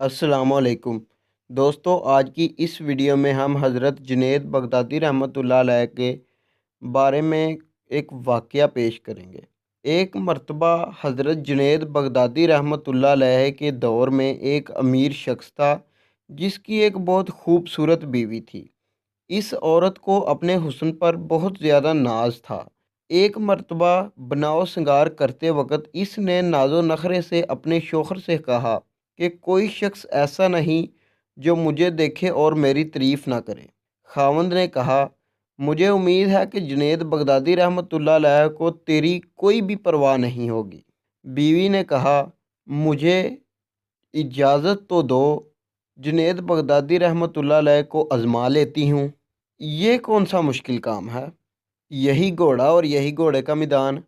अस्सलाम वालेकुम दोस्तों, आज की इस वीडियो में हम हज़रत जुनैद बगदादी रहमतुल्लाह अलैह के बारे में एक वाक़या पेश करेंगे। एक मर्तबा हज़रत जुनैद बगदादी रहमतुल्लाह अलैह के दौर में एक अमीर शख्स था जिसकी एक बहुत खूबसूरत बीवी थी। इस औरत को अपने हुस्न पर बहुत ज़्यादा नाज था। एक मर्तबा बनाव श्रृंगार करते वक़्त इसने नाज़ो नखरे से अपने शौहर से कहा कि कोई शख्स ऐसा नहीं जो मुझे देखे और मेरी तारीफ़ ना करे। खावंद ने कहा, मुझे उम्मीद है कि जुनैद बगदादी रहमतुल्लाह अलैह को तेरी कोई भी परवाह नहीं होगी। बीवी ने कहा, मुझे इजाज़त तो दो, जुनैद बगदादी रहमतुल्लाह अलैह को आज़मा लेती हूँ। ये कौन सा मुश्किल काम है, यही घोड़ा और यही घोड़े का मैदान।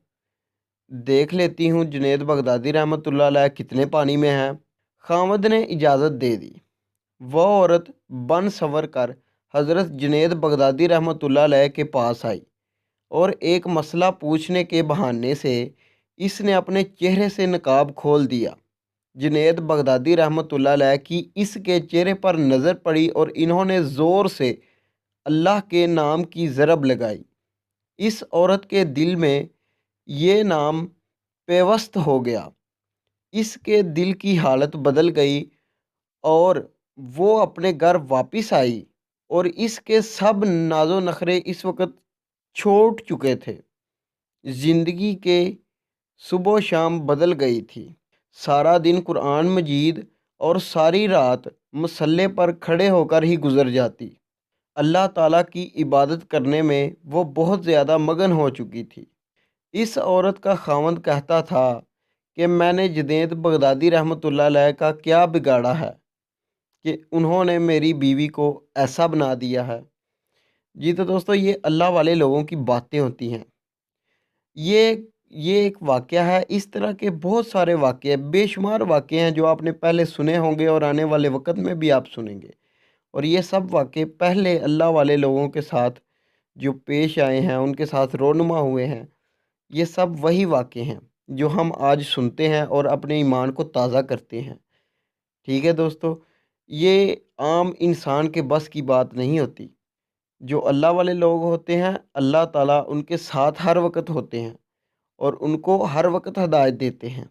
देख लेती हूँ जुनैद बगदादी रहमतुल्लाह अलैह कितने पानी में है। खामद ने इजाज़त दे दी। वह औरत बन सवर कर हज़रत जुनैद बगदादी रहमतुल्लाह अलैह के पास आई और एक मसला पूछने के बहाने से इसने अपने चेहरे से नकाब खोल दिया। जुनैद बगदादी रहमतुल्लाह अलैह की इसके चेहरे पर नज़र पड़ी और इन्होंने ज़ोर से अल्लाह के नाम की ज़रब लगाई। इस औरत के दिल में ये नाम पेवस्त हो गया। इसके दिल की हालत बदल गई और वो अपने घर वापस आई और इसके सब नाज़ो नखरे इस वक्त छोड़ चुके थे। ज़िंदगी के सुबह शाम बदल गई थी। सारा दिन कुरान मजीद और सारी रात मसल्ले पर खड़े होकर ही गुजर जाती। अल्लाह ताला की इबादत करने में वो बहुत ज़्यादा मगन हो चुकी थी। इस औरत का खावंद कहता था कि मैंने जुनैद बगदादी रहमतुल्लाह अलैह का क्या बिगाड़ा है कि उन्होंने मेरी बीवी को ऐसा बना दिया है। जी तो दोस्तों, ये अल्लाह वाले लोगों की बातें होती हैं। ये ये एक वाक़या है। इस तरह के बहुत सारे वाक़े, बेशुमार वाक़े हैं जो आपने पहले सुने होंगे और आने वाले वक़्त में भी आप सुनेंगे। और ये सब वाक़े पहले अल्लाह वाले लोगों के साथ जो पेश आए हैं, उनके साथ रोनुमा हुए हैं। ये सब वही वाक़े हैं जो हम आज सुनते हैं और अपने ईमान को ताज़ा करते हैं। ठीक है दोस्तों, ये आम इंसान के बस की बात नहीं होती। जो अल्लाह वाले लोग होते हैं, अल्लाह ताला उनके साथ हर वक़्त होते हैं और उनको हर वक़्त हिदायत देते हैं।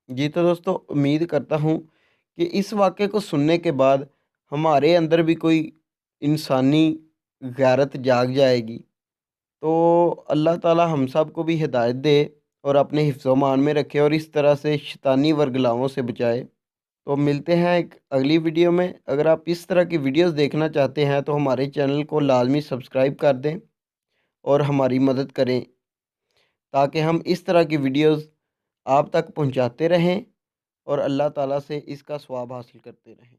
जी तो दोस्तों, उम्मीद करता हूँ कि इस वाक़े को सुनने के बाद हमारे अंदर भी कोई इंसानी गैरत जाग जाएगी। तो अल्लाह ताला हम सब को भी हिदायत दे और अपने हिफ्ज़-ओ-मान में रखे और इस तरह से शैतानी वरगलाओं से बचाए। तो मिलते हैं एक अगली वीडियो में। अगर आप इस तरह की वीडियोस देखना चाहते हैं तो हमारे चैनल को लाजमी सब्सक्राइब कर दें और हमारी मदद करें ताकि हम इस तरह की वीडियोस आप तक पहुंचाते रहें और अल्लाह ताला से इसका सवाब हासिल करते रहें।